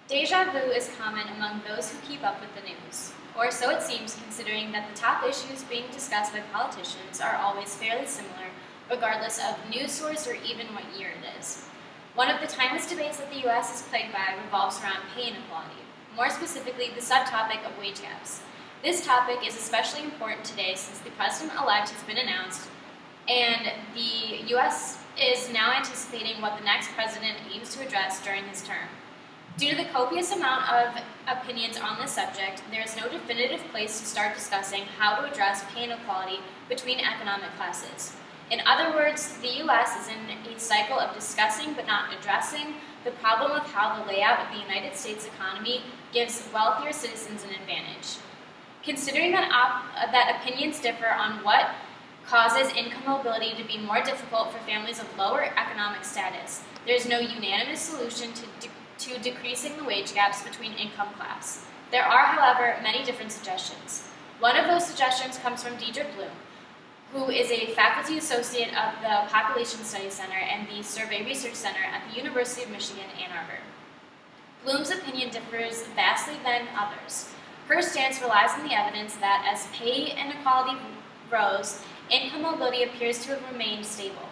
Deja vu is common among those who keep up with the news, or so it seems considering that the top issues being discussed by politicians are always fairly similar, regardless of news source or even what year it is. One of the timeless debates that the U.S. is plagued by revolves around pay inequality, more specifically the subtopic of wage gaps. This topic is especially important today since the president-elect has been announced, and the U.S. is now anticipating what the next president aims to address during his term. Due to the copious amount of opinions on this subject, there is no definitive place to start discussing how to address pay inequality between economic classes. In other words, the U.S. is in a cycle of discussing but not addressing the problem of how the layout of the United States economy gives wealthier citizens an advantage. Considering that opinions differ on what causes income mobility to be more difficult for families of lower economic status, there is no unanimous solution to decreasing the wage gaps between income class. There are, however, many different suggestions. One of those suggestions comes from Deidre Bloom, who is a faculty associate of the Population Studies Center and the Survey Research Center at the University of Michigan, Ann Arbor. Bloom's opinion differs vastly than others. Her stance relies on the evidence that as pay inequality rose, income mobility appears to have remained stable.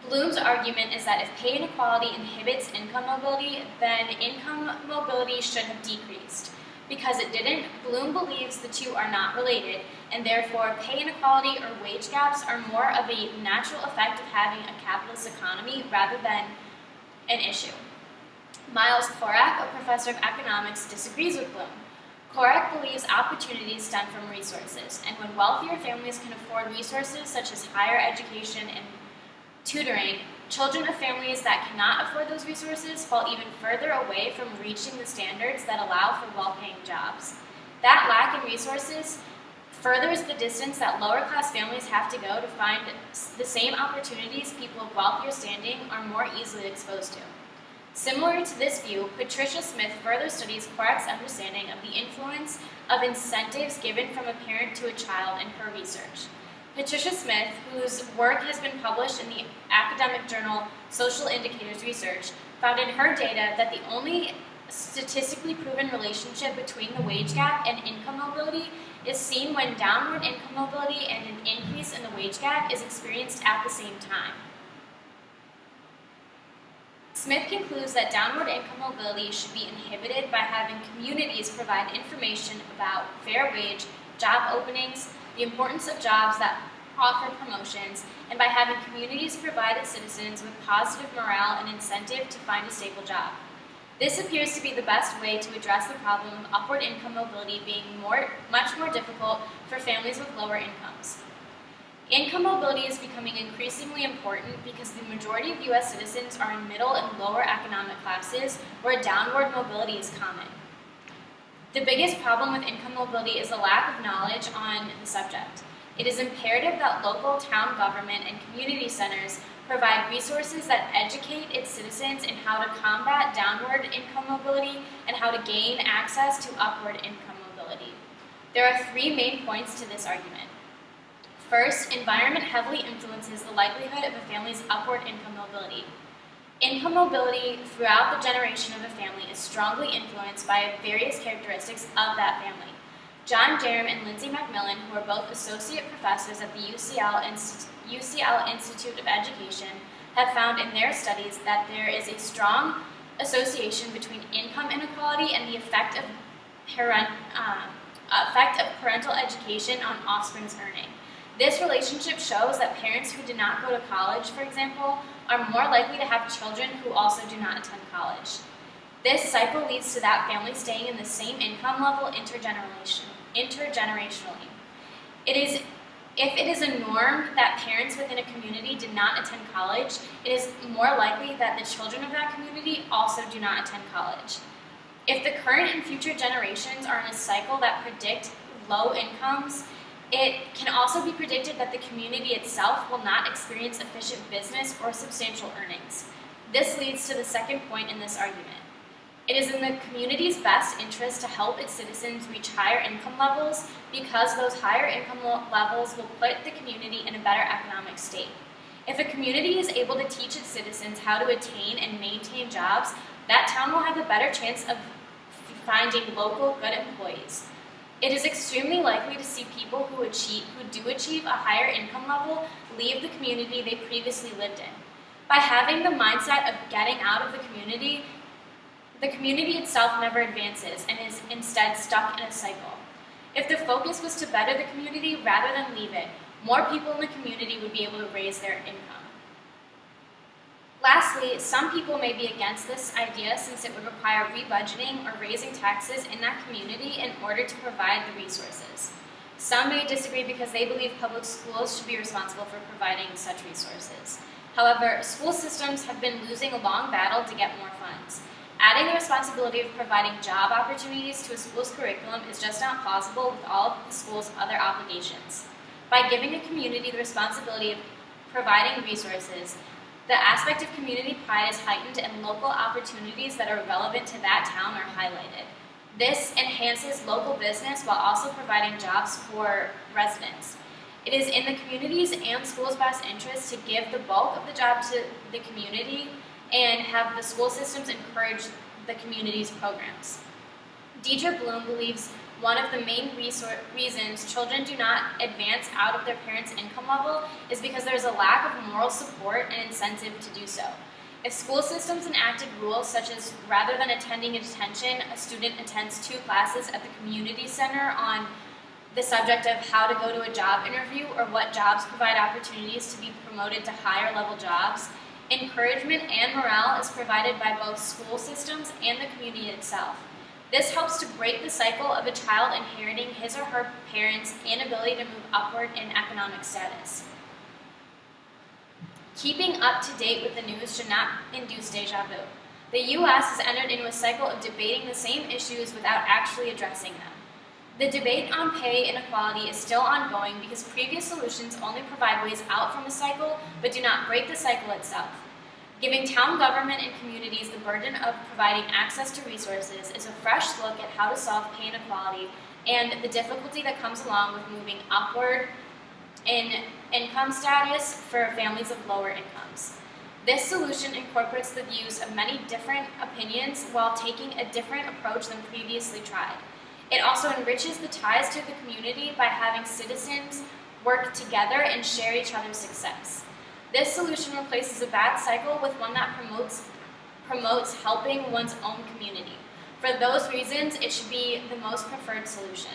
Bloom's argument is that if pay inequality inhibits income mobility, then income mobility should have decreased. Because it didn't, Bloom believes the two are not related, and therefore pay inequality or wage gaps are more of a natural effect of having a capitalist economy rather than an issue. Miles Korak, a professor of economics, disagrees with Bloom. Korak believes opportunities stem from resources, and when wealthier families can afford resources such as higher education and tutoring, children of families that cannot afford those resources fall even further away from reaching the standards that allow for well-paying jobs. That lack in resources furthers the distance that lower-class families have to go to find the same opportunities people of wealthier standing are more easily exposed to. Similar to this view, Patricia Smith further studies Korak's understanding of the influence of incentives given from a parent to a child in her research. Patricia Smith, whose work has been published in the academic journal Social Indicators Research, found in her data that the only statistically proven relationship between the wage gap and income mobility is seen when downward income mobility and an increase in the wage gap is experienced at the same time. Smith concludes that downward income mobility should be inhibited by having communities provide information about fair wage, job openings, the importance of jobs that offer promotions, and by having communities provide its citizens with positive morale and incentive to find a stable job. This appears to be the best way to address the problem of upward income mobility being much more difficult for families with lower incomes. Income mobility is becoming increasingly important because the majority of U.S. citizens are in middle and lower economic classes where downward mobility is common. The biggest problem with income mobility is the lack of knowledge on the subject. It is imperative that local town government and community centers provide resources that educate its citizens in how to combat downward income mobility and how to gain access to upward income mobility. There are three main points to this argument. First, environment heavily influences the likelihood of a family's upward income mobility. Income mobility throughout the generation of a family is strongly influenced by various characteristics of that family. John Jerem and Lindsay McMillan, who are both associate professors at the UCL Institute of Education, have found in their studies that there is a strong association between income inequality and the effect of parental education on offspring's earning. This relationship shows that parents who did not go to college, for example, are more likely to have children who also do not attend college. This cycle leads to that family staying in the same income level intergenerationally. If it is a norm that parents within a community did not attend college, it is more likely that the children of that community also do not attend college. If the current and future generations are in a cycle that predict low incomes, it can also be predicted that the community itself will not experience efficient business or substantial earnings. This leads to the second point in this argument. It is in the community's best interest to help its citizens reach higher income levels because those higher income levels will put the community in a better economic state. If a community is able to teach its citizens how to attain and maintain jobs that town will have a better chance of finding local good employees. It is extremely likely to see people who do achieve a higher income level leave the community they previously lived in. By having the mindset of getting out of the community itself never advances and is instead stuck in a cycle. If the focus was to better the community rather than leave it, more people in the community would be able to raise their income. Lastly, some people may be against this idea since it would require rebudgeting or raising taxes in that community in order to provide the resources. Some may disagree because they believe public schools should be responsible for providing such resources. However, school systems have been losing a long battle to get more funds. Adding the responsibility of providing job opportunities to a school's curriculum is just not possible with all of the school's other obligations. By giving a community the responsibility of providing resources, the aspect of community pride is heightened and local opportunities that are relevant to that town are highlighted. This enhances local business while also providing jobs for residents. It is in the community's and school's best interest to give the bulk of the job to the community and have the school systems encourage the community's programs. Deidre Bloom believes one of the main reasons children do not advance out of their parents' income level is because there is a lack of moral support and incentive to do so. If school systems enacted rules such as rather than attending a detention, a student attends 2 classes at the community center on the subject of how to go to a job interview or what jobs provide opportunities to be promoted to higher level jobs, encouragement and morale is provided by both school systems and the community itself. This helps to break the cycle of a child inheriting his or her parents' inability to move upward in economic status. Keeping up to date with the news should not induce deja vu. The U.S. has entered into a cycle of debating the same issues without actually addressing them. The debate on pay inequality is still ongoing because previous solutions only provide ways out from a cycle but do not break the cycle itself. Giving town government and communities the burden of providing access to resources is a fresh look at how to solve pay inequality and the difficulty that comes along with moving upward in income status for families of lower incomes. This solution incorporates the views of many different opinions while taking a different approach than previously tried. It also enriches the ties to the community by having citizens work together and share each other's success. This solution replaces a bad cycle with one that promotes helping one's own community. For those reasons, it should be the most preferred solution.